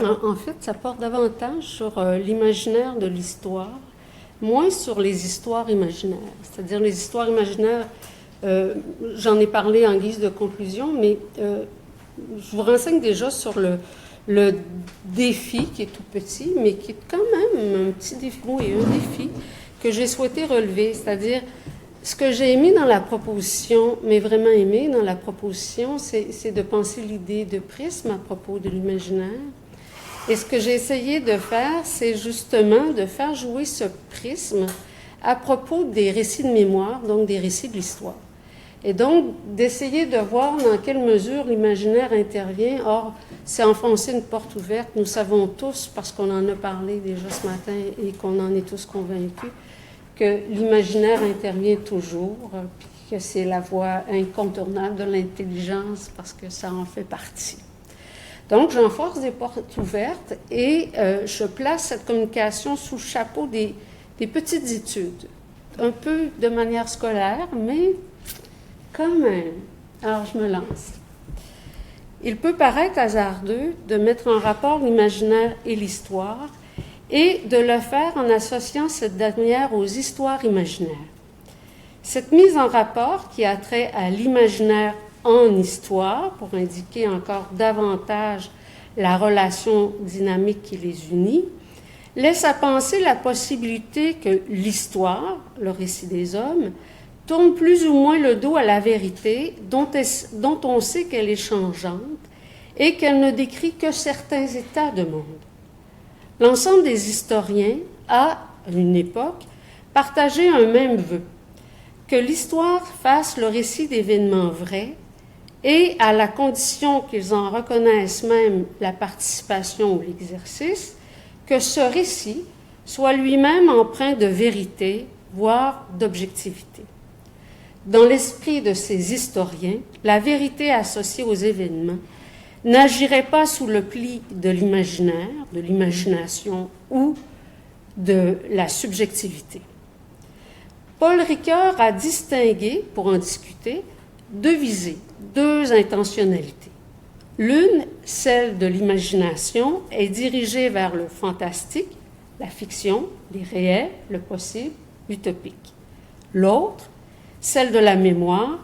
En fait, ça porte davantage sur l'imaginaire de l'histoire, moins sur les histoires imaginaires. C'est-à-dire les histoires imaginaires, j'en ai parlé en guise de conclusion, mais je vous renseigne déjà sur le défi qui est tout petit, mais qui est quand même un petit défi, oui, un défi que j'ai souhaité relever, c'est-à-dire ce que j'ai aimé dans la proposition, mais vraiment aimé dans la proposition, c'est de penser l'idée de prisme à propos de l'imaginaire. Et ce que j'ai essayé de faire, c'est justement de faire jouer ce prisme à propos des récits de mémoire, donc des récits de l'histoire. Et donc, d'essayer de voir dans quelle mesure l'imaginaire intervient. Or, c'est enfoncer une porte ouverte. Nous savons tous, parce qu'on en a parlé déjà ce matin et qu'on en est tous convaincus, que l'imaginaire intervient toujours, puis que c'est la voie incontournable de l'intelligence parce que ça en fait partie. Donc, j'enforce des portes ouvertes et je place cette communication sous le chapeau des petites études, un peu de manière scolaire, mais quand même. Alors, je me lance. Il peut paraître hasardeux de mettre en rapport l'imaginaire et l'histoire et de le faire en associant cette dernière aux histoires imaginaires. Cette mise en rapport qui a trait à l'imaginaire en histoire, pour indiquer encore davantage la relation dynamique qui les unit, laisse à penser la possibilité que l'histoire, le récit des hommes, tourne plus ou moins le dos à la vérité dont on sait qu'elle est changeante et qu'elle ne décrit que certains états de monde. L'ensemble des historiens a, à une époque, partagé un même vœu, que l'histoire fasse le récit d'événements vrais et, à la condition qu'ils en reconnaissent même la participation ou l'exercice, que ce récit soit lui-même empreint de vérité, voire d'objectivité. Dans l'esprit de ces historiens, la vérité associée aux événements n'agirait pas sous le pli de l'imaginaire, de l'imagination ou de la subjectivité. Paul Ricoeur a distingué, pour en discuter, deux visées, deux intentionnalités. L'une, celle de l'imagination, est dirigée vers le fantastique, la fiction, les réels, le possible, l'utopique. L'autre, celle de la mémoire,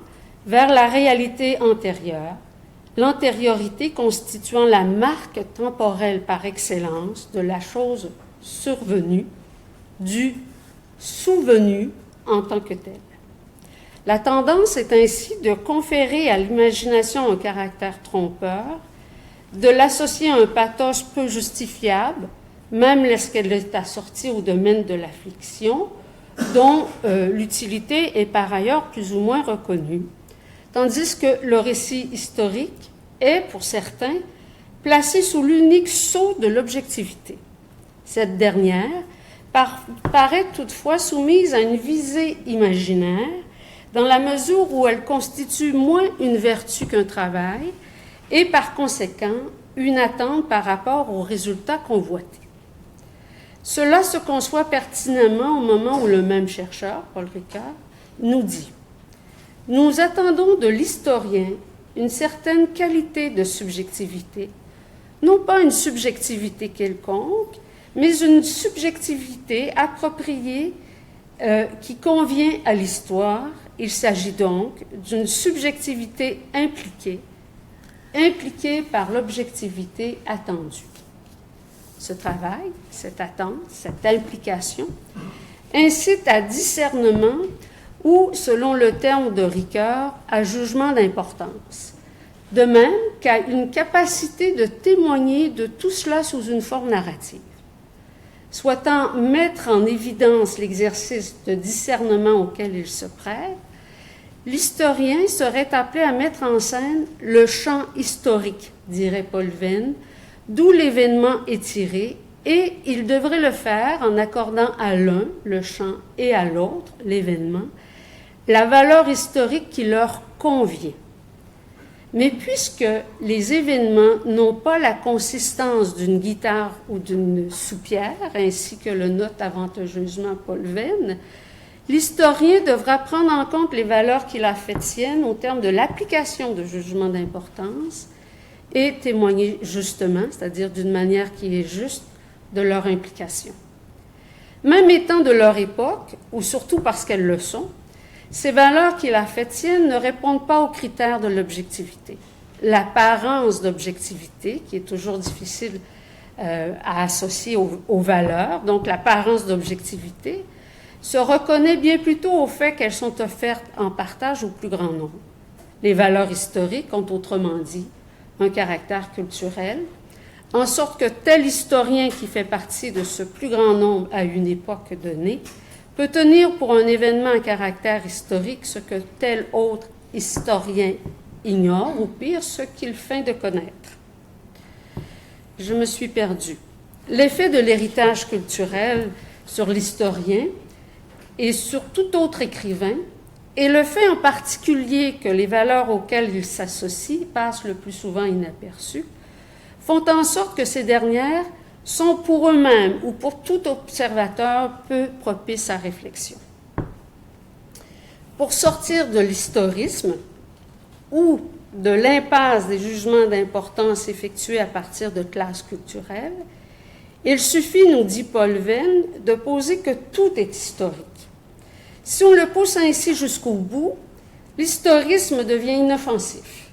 vers la réalité antérieure, l'antériorité constituant la marque temporelle par excellence de la chose survenue, du souvenu en tant que tel. La tendance est ainsi de conférer à l'imagination un caractère trompeur, de l'associer à un pathos peu justifiable, même lorsqu'elle est assortie au domaine de la fiction, dont l'utilité est par ailleurs plus ou moins reconnue, tandis que le récit historique est, pour certains, placé sous l'unique sceau de l'objectivité. Cette dernière paraît toutefois soumise à une visée imaginaire, dans la mesure où elle constitue moins une vertu qu'un travail et par conséquent une attente par rapport aux résultats convoités. Cela se conçoit pertinemment au moment où le même chercheur, Paul Ricoeur, nous dit « Nous attendons de l'historien une certaine qualité de subjectivité, non pas une subjectivité quelconque, mais une subjectivité appropriée qui convient à l'histoire. Il s'agit donc d'une subjectivité impliquée par l'objectivité attendue. » Ce travail, cette attente, cette implication, incite à discernement ou, selon le terme de Ricoeur, à jugement d'importance, de même qu'à une capacité de témoigner de tout cela sous une forme narrative. Souhaitant mettre en évidence l'exercice de discernement auquel il se prête, l'historien serait appelé à mettre en scène le champ historique, dirait Paul Venn, d'où l'événement est tiré, et il devrait le faire en accordant à l'un, le champ, et à l'autre, l'événement, la valeur historique qui leur convient. Mais puisque les événements n'ont pas la consistance d'une guitare ou d'une soupière, ainsi que le note avantageusement Paul Venn, l'historien devra prendre en compte les valeurs qu'il a faites siennes au terme de l'application de jugements d'importance et témoigner justement, c'est-à-dire d'une manière qui est juste, de leur implication. Même étant de leur époque, ou surtout parce qu'elles le sont, ces valeurs qui la fait tienne ne répondent pas aux critères de l'objectivité. L'apparence d'objectivité, qui est toujours difficile à associer aux valeurs, donc l'apparence d'objectivité, se reconnaît bien plutôt au fait qu'elles sont offertes en partage au plus grand nombre. Les valeurs historiques ont autrement dit un caractère culturel, en sorte que tel historien qui fait partie de ce plus grand nombre à une époque donnée peut tenir pour un événement à caractère historique ce que tel autre historien ignore, ou pire, ce qu'il feint de connaître. Je me suis perdue. L'effet de l'héritage culturel sur l'historien et sur tout autre écrivain, et le fait en particulier que les valeurs auxquelles il s'associe passent le plus souvent inaperçues, font en sorte que ces dernières sont pour eux-mêmes ou pour tout observateur peu propices à réflexion. Pour sortir de l'historisme ou de l'impasse des jugements d'importance effectués à partir de classes culturelles, il suffit, nous dit Paul Venn, de poser que tout est historique. Si on le pousse ainsi jusqu'au bout, l'historisme devient inoffensif.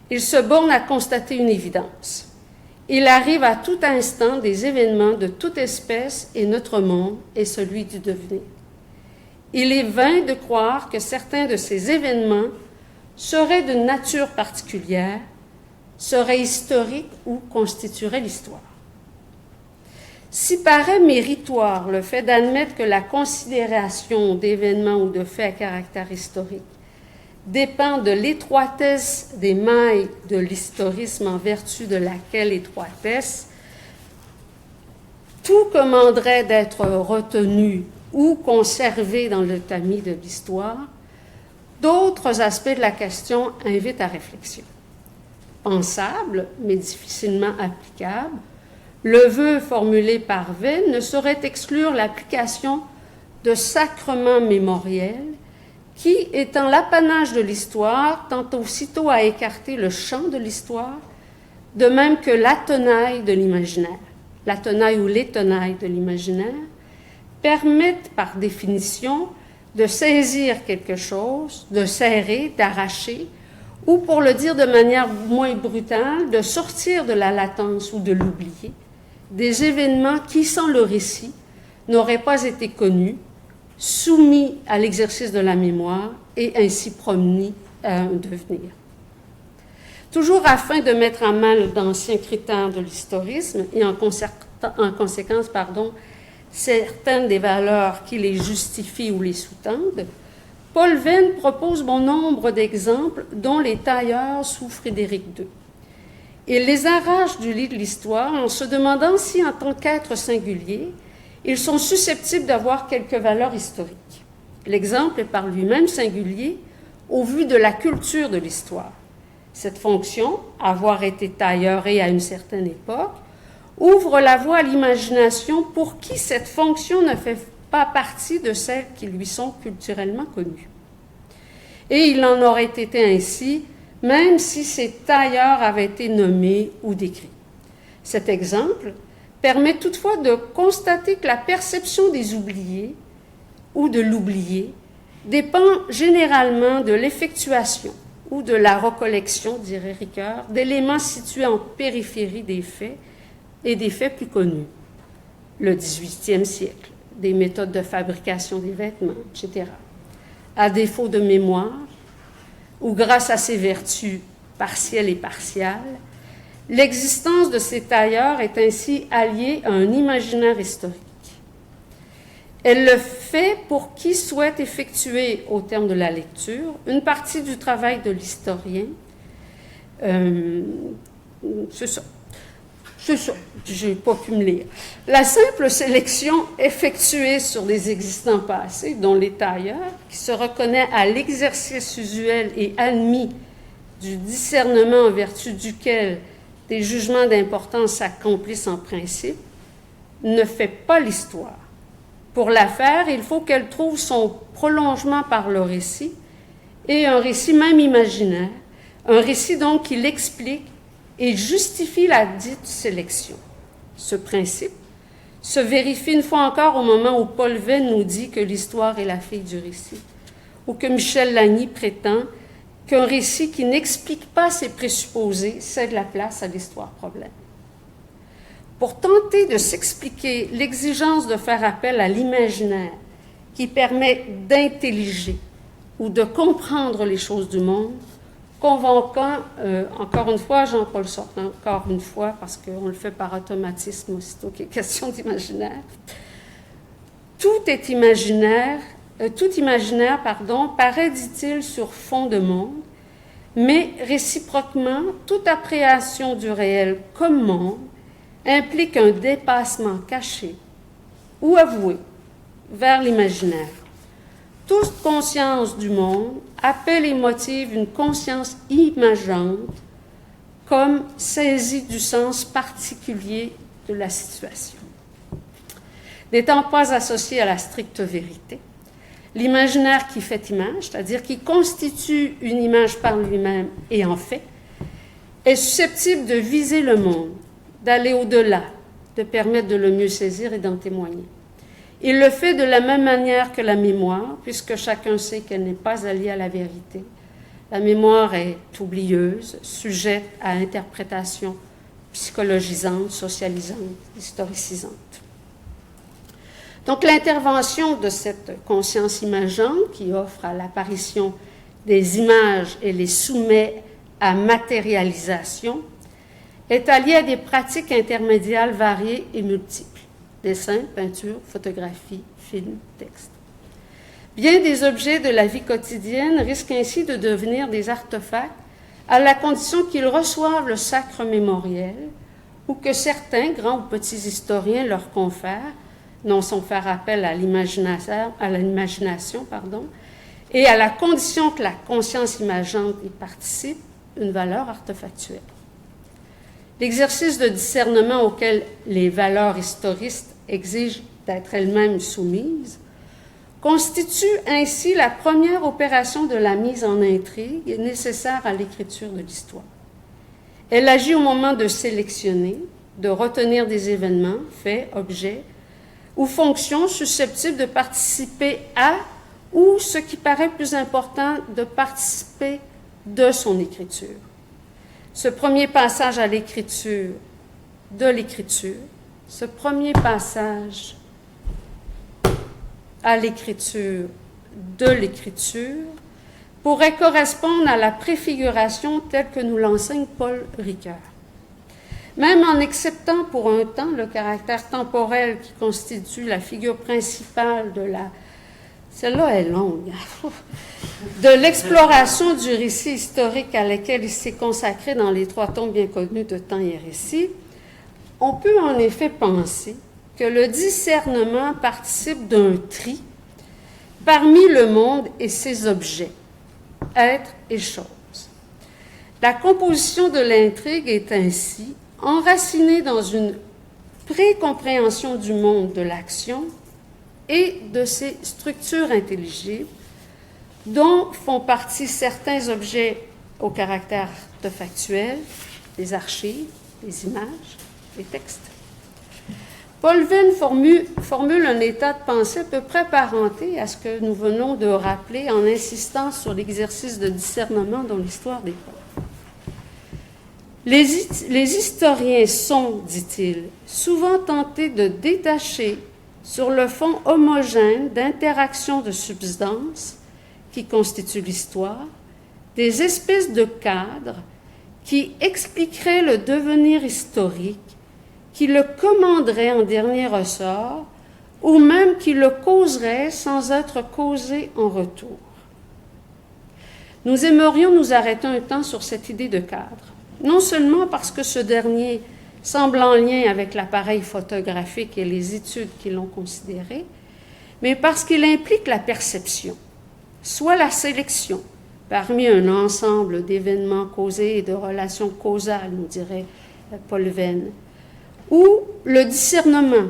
Il se borne à constater une évidence. Il arrive à tout instant des événements de toute espèce et notre monde est celui du devenir. Il est vain de croire que certains de ces événements seraient de nature particulière, seraient historiques ou constitueraient l'histoire. Si paraît méritoire le fait d'admettre que la considération d'événements ou de faits à caractère historique dépend de l'étroitesse des mailles de l'historisme en vertu de laquelle étroitesse tout commanderait d'être retenu ou conservé dans le tamis de l'histoire, d'autres aspects de la question invitent à réflexion. Pensable, mais difficilement applicable, le vœu formulé par Venn ne saurait exclure l'application de sacrements mémoriels qui, étant l'apanage de l'histoire, tend aussitôt à écarter le champ de l'histoire, de même que la tenaille de l'imaginaire. La tenaille ou les tenailles de l'imaginaire permettent par définition de saisir quelque chose, de serrer, d'arracher, ou pour le dire de manière moins brutale, de sortir de la latence ou de l'oublier, des événements qui, sans le récit, n'auraient pas été connus, soumis à l'exercice de la mémoire et ainsi promis à un devenir. Toujours afin de mettre à mal d'anciens critères de l'historisme et en conséquence, certaines des valeurs qui les justifient ou les sous-tendent, Paul Venn propose bon nombre d'exemples dont les tailleurs sous Frédéric II. Il les arrache du lit de l'histoire en se demandant si, en tant qu'êtres singuliers, ils sont susceptibles d'avoir quelque valeur historique. L'exemple est par lui-même singulier au vu de la culture de l'histoire. Cette fonction, avoir été tailleuré à une certaine époque, ouvre la voie à l'imagination pour qui cette fonction ne fait pas partie de celles qui lui sont culturellement connues. Et il en aurait été ainsi, même si ces tailleurs avaient été nommés ou décrits. Cet exemple permet toutefois de constater que la perception des oubliés ou de l'oublié dépend généralement de l'effectuation ou de la recollection, dirait Ricoeur, d'éléments situés en périphérie des faits et des faits plus connus. Le XVIIIe siècle, des méthodes de fabrication des vêtements, etc. À défaut de mémoire, ou grâce à ses vertus partielles et partiales, l'existence de ces tailleurs est ainsi alliée à un imaginaire historique. Elle le fait pour qui souhaite effectuer, au terme de la lecture, une partie du travail de l'historien. C'est ça, je n'ai pas pu me lire. La simple sélection effectuée sur des existants passés, dont les tailleurs, qui se reconnaît à l'exercice usuel et admis du discernement en vertu duquel des jugements d'importance s'accomplissent en principe, ne fait pas l'histoire. Pour la faire, il faut qu'elle trouve son prolongement par le récit, et un récit même imaginaire, un récit donc qui l'explique et justifie la dite sélection. Ce principe se vérifie une fois encore au moment où Paul Venn nous dit que l'histoire est la fille du récit, ou que Michel Lagny prétend qu'un récit qui n'explique pas ses présupposés cède la place à l'histoire-problème. Pour tenter de s'expliquer l'exigence de faire appel à l'imaginaire qui permet d'intelliger ou de comprendre les choses du monde, convoquant, encore une fois, Jean-Paul Sartre, encore une fois, parce qu'on le fait par automatisme aussitôt qu'il est question d'imaginaire, tout imaginaire, paraît, dit-il, sur fond de monde, mais réciproquement, toute appréhension du réel comme monde implique un dépassement caché ou avoué vers l'imaginaire. Toute conscience du monde appelle et motive une conscience imageante comme saisie du sens particulier de la situation. N'étant pas associé à la stricte vérité, l'imaginaire qui fait image, c'est-à-dire qui constitue une image par lui-même et en fait, est susceptible de viser le monde, d'aller au-delà, de permettre de le mieux saisir et d'en témoigner. Il le fait de la même manière que la mémoire, puisque chacun sait qu'elle n'est pas alliée à la vérité. La mémoire est oublieuse, sujette à interprétation psychologisante, socialisante, historicisante. Donc l'intervention de cette conscience imageante qui offre à l'apparition des images et les soumet à matérialisation est alliée à des pratiques intermédiaires variées et multiples. Dessin, peinture, photographie, film, texte. Bien des objets de la vie quotidienne risquent ainsi de devenir des artefacts à la condition qu'ils reçoivent le sacre mémoriel ou que certains, grands ou petits historiens, leur confèrent, non sans faire appel à l'imagination, et à la condition que la conscience imageante y participe, une valeur artefactuelle. L'exercice de discernement auquel les valeurs historistes exigent d'être elles-mêmes soumises constitue ainsi la première opération de la mise en intrigue nécessaire à l'écriture de l'histoire. Elle agit au moment de sélectionner, de retenir des événements, faits, objets ou fonctions susceptibles de participer à ou, ce qui paraît plus important, de participer de son écriture. Ce premier passage à l'écriture, ce premier passage à l'écriture de l'écriture pourrait correspondre à la préfiguration telle que nous l'enseigne Paul Ricoeur. Même en acceptant pour un temps le caractère temporel qui constitue la figure principale de la... Celle-là est longue. De l'exploration du récit historique à laquelle il s'est consacré dans les 3 tomes bien connus de Temps et Récit, on peut en effet penser que le discernement participe d'un tri parmi le monde et ses objets, êtres et choses. La composition de l'intrigue est ainsi enracinée dans une précompréhension du monde de l'action et de ses structures intelligibles, dont font partie certains objets au caractère artefactuel, les archives, les images, les textes. Paul Venn formule un état de pensée à peu près apparenté à ce que nous venons de rappeler en insistant sur l'exercice de discernement dans l'histoire des peuples. Les historiens sont, dit-il, souvent tentés de détacher sur le fond homogène d'interactions de substances qui constituent l'histoire, des espèces de cadres qui expliqueraient le devenir historique, qui le commanderaient en dernier ressort, ou même qui le causeraient sans être causé en retour. Nous aimerions nous arrêter un temps sur cette idée de cadre, non seulement parce que ce dernier semble en lien avec l'appareil photographique et les études qui l'ont considéré, mais parce qu'il implique la perception, soit la sélection parmi un ensemble d'événements causés et de relations causales, nous dirait Paul Venn, ou le discernement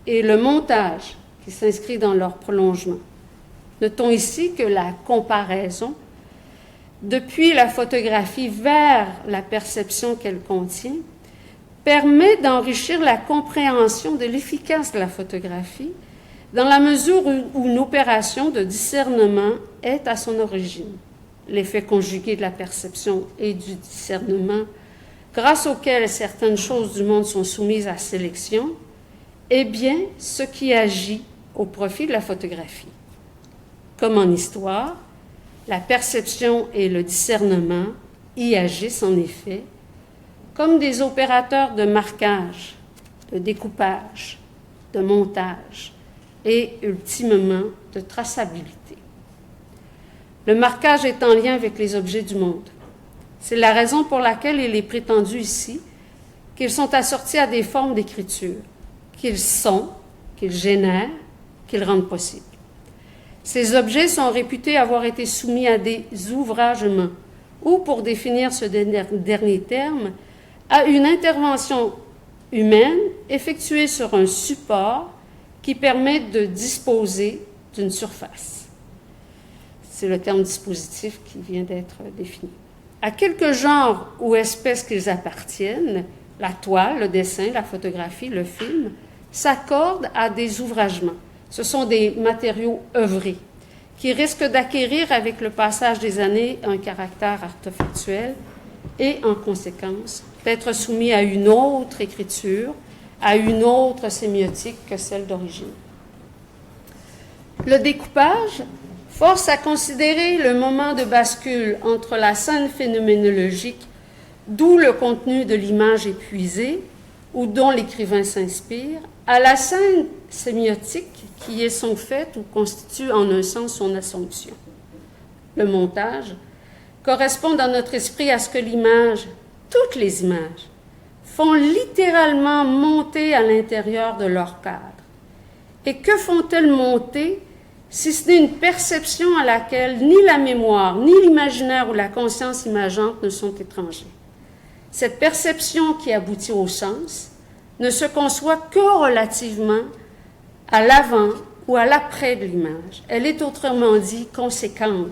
et le montage qui s'inscrit dans leur prolongement. Notons ici que la comparaison depuis la photographie vers la perception qu'elle contient, permet d'enrichir la compréhension de l'efficace de la photographie dans la mesure où une opération de discernement est à son origine. L'effet conjugué de la perception et du discernement, grâce auquel certaines choses du monde sont soumises à sélection, est bien ce qui agit au profit de la photographie. Comme en histoire, la perception et le discernement y agissent en effet comme des opérateurs de marquage, de découpage, de montage et, ultimement, de traçabilité. Le marquage est en lien avec les objets du monde. C'est la raison pour laquelle il est prétendu ici qu'ils sont assortis à des formes d'écriture, qu'ils sont, qu'ils génèrent, qu'ils rendent possibles. Ces objets sont réputés avoir été soumis à des ouvragements, ou, pour définir ce dernier terme, à une intervention humaine effectuée sur un support qui permet de disposer d'une surface. C'est le terme dispositif qui vient d'être défini. À quelques genres ou espèces qu'ils appartiennent, la toile, le dessin, la photographie, le film, s'accordent à des ouvragements. Ce sont des matériaux œuvrés qui risquent d'acquérir avec le passage des années un caractère artefactuel et, en conséquence, d'être soumis à une autre écriture, à une autre sémiotique que celle d'origine. Le découpage force à considérer le moment de bascule entre la scène phénoménologique, d'où le contenu de l'image est puisé, ou dont l'écrivain s'inspire, à la scène sémiotique qui est son fait ou constitue en un sens son assomption. Le montage correspond dans notre esprit à ce que l'image, toutes les images, font littéralement monter à l'intérieur de leur cadre. Et que font-elles monter si ce n'est une perception à laquelle ni la mémoire, ni l'imaginaire ou la conscience imageante ne sont étrangers? Cette perception qui aboutit au sens ne se conçoit que relativement à l'avant ou à l'après de l'image. Elle est autrement dit conséquente.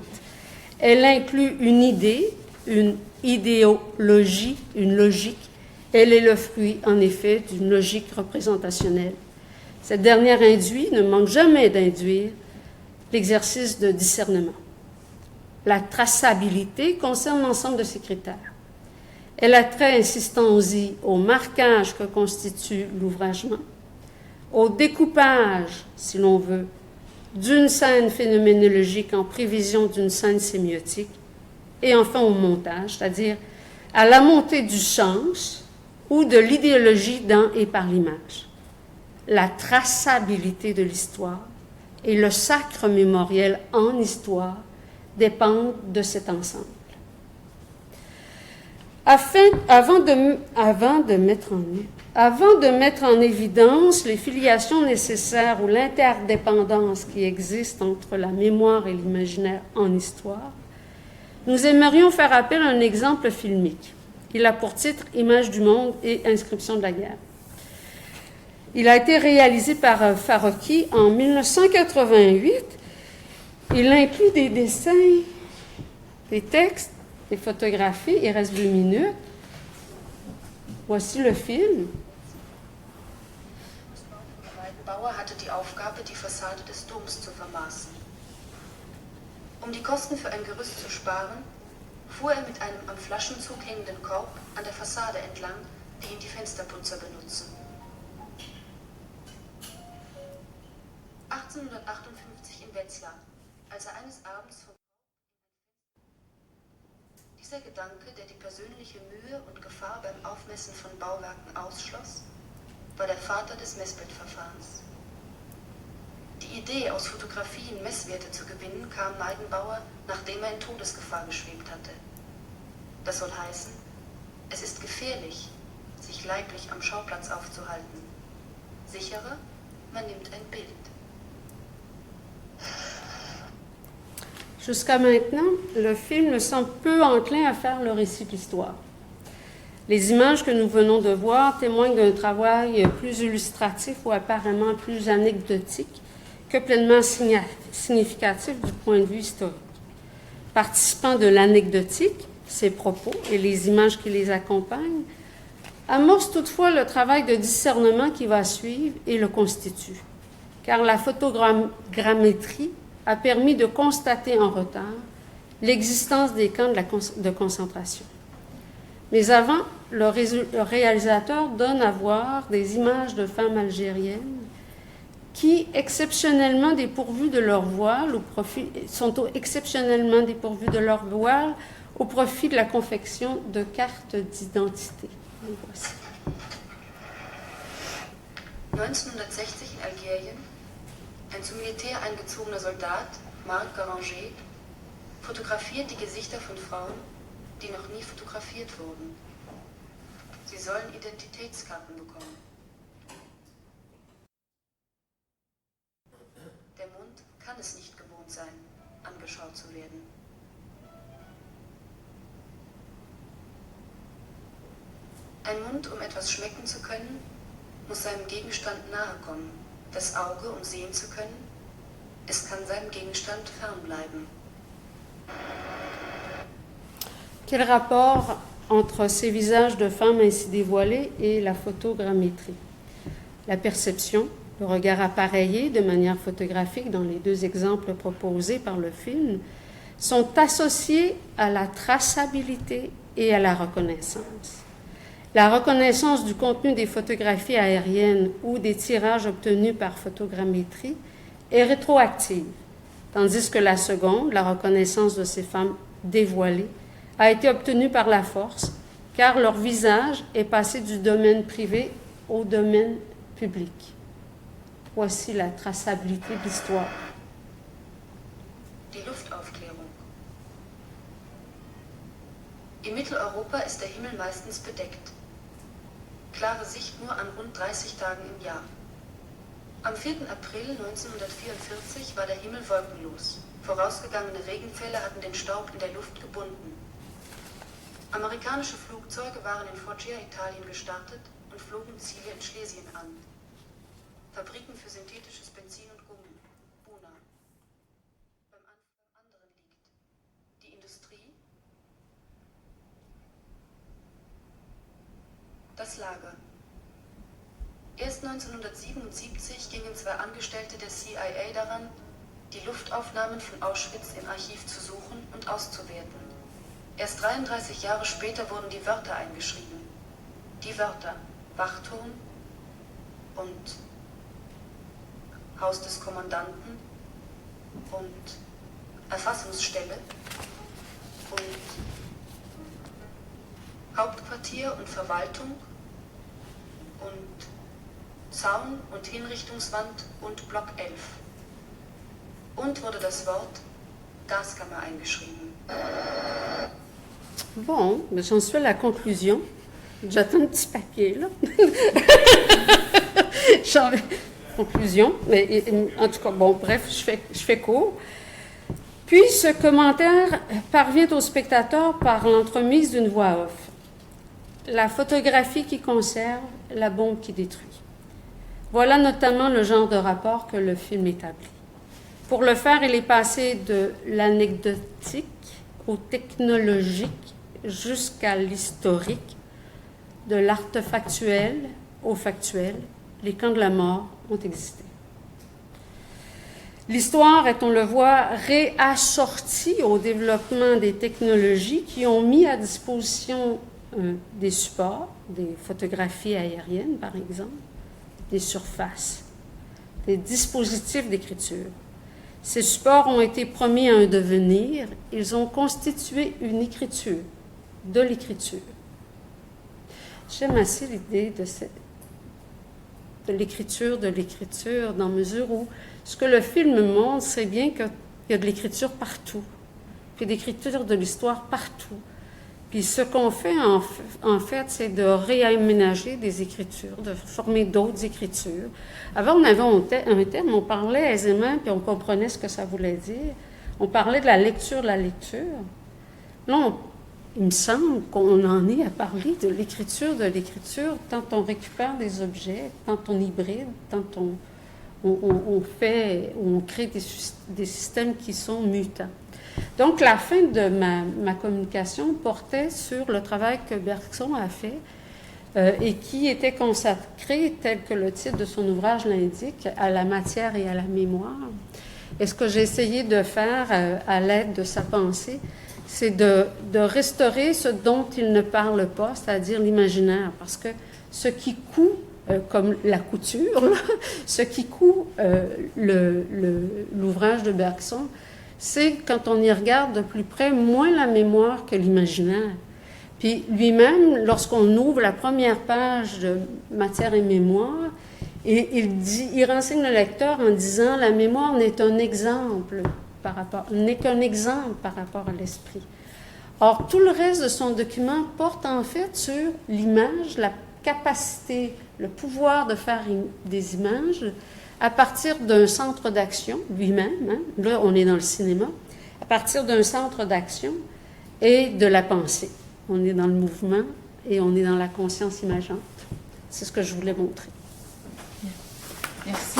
Elle inclut une idée, une idéologie, une logique. Elle est le fruit, en effet, d'une logique représentationnelle. Cette dernière induit, ne manque jamais d'induire, l'exercice de discernement. La traçabilité concerne l'ensemble de ces critères. Elle a trait, insistons-y, au marquage que constitue l'ouvragement, au découpage, si l'on veut, d'une scène phénoménologique en prévision d'une scène sémiotique, et enfin au montage, c'est-à-dire à la montée du sens ou de l'idéologie dans et par l'image. La traçabilité de l'histoire et le sacre mémoriel en histoire dépendent de cet ensemble. Avant de mettre en évidence les filiations nécessaires ou l'interdépendance qui existe entre la mémoire et l'imaginaire en histoire, nous aimerions faire appel à un exemple filmique. Il a pour titre « Images du monde et inscriptions de la guerre ». Il a été réalisé par Farocki en 1988. Il inclut des dessins, des textes, des photographies. Il reste 2 minutes. Voici le film. Bauer hatte die Aufgabe, die Fassade des Doms zu vermaßen. Die Kosten für ein Gerüst zu sparen, fuhr mit einem am Flaschenzug hängenden Korb an der Fassade entlang, den die Fensterputzer benutzen. 1858 in Wetzlar, als eines Abends vom Dieser Gedanke, der die persönliche Mühe und Gefahr beim Aufmessen von Bauwerken ausschloss, war der Vater des Messbettverfahrens. Die Idee, aus Fotografien Messwerte zu gewinnen, kam Neidenbauer, nachdem er in Todesgefahr geschwebt hatte. Das soll heißen, es ist gefährlich, sich leiblich am Schauplatz aufzuhalten. Sicherer, man nimmt ein Bild. Jusqu'à maintenant, le film semble peu enclin à faire le récit de l'histoire. Les images que nous venons de voir témoignent d'un travail plus illustratif ou apparemment plus anecdotique que pleinement significatif du point de vue historique. participant de l'anecdotique, ses propos et les images qui les accompagnent, amorce toutefois le travail de discernement qui va suivre et le constitue, car la photogrammétrie a permis de constater en retard l'existence des camps de concentration. Mais avant, le réalisateur donne à voir des images de femmes algériennes qui, exceptionnellement dépourvues de leur voile, sont exceptionnellement dépourvues de leur voile au profit de la confection de cartes d'identité. Les voici. 1960 in Algerien, ein zum Militär eingezogener Soldat, Marc Garanger, fotografiert die Gesichter von Frauen, die noch nie fotografiert wurden. Sie sollen Identitätskarten bekommen. Der Mund kann es nicht gewohnt sein, angeschaut zu werden. Ein Mund, um etwas schmecken zu können, muss seinem Gegenstand nahe kommen. Das Auge, um sehen zu können, es kann seinem Gegenstand fernbleiben. Quel rapport entre ces visages de femmes ainsi dévoilés et la photogrammétrie? La perception, le regard appareillé de manière photographique dans les deux exemples proposés par le film, sont associés à la traçabilité et à la reconnaissance. La reconnaissance du contenu des photographies aériennes ou des tirages obtenus par photogrammétrie est rétroactive, tandis que la seconde, la reconnaissance de ces femmes dévoilées, a été obtenue par la force, car leur visage est passé du domaine privé au domaine public. Voici la traçabilité de l'histoire. Die Luftaufklärung. In Mitteleuropa ist der Himmel meistens bedeckt. Klare Sicht nur an rund 30 Tagen im Jahr. Am 4. April 1944 war der Himmel wolkenlos. Vorausgegangene Regenfälle hatten den Staub in der Luft gebunden. Amerikanische Flugzeuge waren in Foggia, Italien gestartet und flogen Ziele in Schlesien an. Fabriken für synthetisches Benzin und Gummi, Buna. Beim anderen liegt die Industrie, das Lager. Erst 1977 gingen zwei Angestellte der CIA daran, die Luftaufnahmen von Auschwitz im Archiv zu suchen und auszuwerten. Erst 33 Jahre später wurden die Wörter eingeschrieben. Die Wörter Wachturm und Haus des Kommandanten und Erfassungsstelle und Hauptquartier und Verwaltung und Zaun und Hinrichtungswand und Block 11. Und wurde das Wort Gaskammer eingeschrieben. Bon, j'en suis à la conclusion. J'attends un petit papier, là. Conclusion, mais en tout cas, bon, bref, je fais court. Puis, ce commentaire parvient au spectateur par l'entremise d'une voix off. La photographie qui conserve, la bombe qui détruit. Voilà notamment le genre de rapport que le film établit. Pour le faire, il est passé de l'anecdotique au technologique jusqu'à l'historique, de l'artefactuel au factuel. Les camps de la mort ont existé. L'histoire est, on le voit, réassortie au développement des technologies qui ont mis à disposition des supports, des photographies aériennes par exemple, des surfaces, des dispositifs d'écriture. Ces supports ont été promis à un devenir, ils ont constitué une écriture, de l'écriture. J'aime assez l'idée de l'écriture, dans mesure où ce que le film montre, c'est bien qu'il y a de l'écriture partout, puis d'écriture de l'histoire partout. Puis ce qu'on fait, en fait, c'est de réaménager des écritures, de former d'autres écritures. Avant, on avait un terme, on parlait aisément, puis on comprenait ce que ça voulait dire. On parlait de la lecture. Là, il me semble qu'on en est à parler de l'écriture, tant on récupère des objets, tant on hybride, tant on crée des systèmes qui sont mutants. Donc, la fin de ma communication portait sur le travail que Bergson a fait et qui était consacré, tel que le titre de son ouvrage l'indique, à la matière et à la mémoire. Et ce que j'ai essayé de faire à l'aide de sa pensée, c'est de restaurer ce dont il ne parle pas, c'est-à-dire l'imaginaire, parce que ce qui coud, comme la couture, là, ce qui coud l'ouvrage de Bergson, c'est, quand on y regarde de plus près, moins la mémoire que l'imaginaire. Puis lui-même, lorsqu'on ouvre la première page de Matière et mémoire, il renseigne le lecteur en disant « La mémoire n'est qu'un exemple par rapport à l'esprit ». Or, tout le reste de son document porte en fait sur l'image, la capacité, le pouvoir de faire des images à partir d'un centre d'action, lui-même, hein, là on est dans le cinéma, à partir d'un centre d'action et de la pensée. On est dans le mouvement et on est dans la conscience imageante. C'est ce que je voulais montrer. Merci.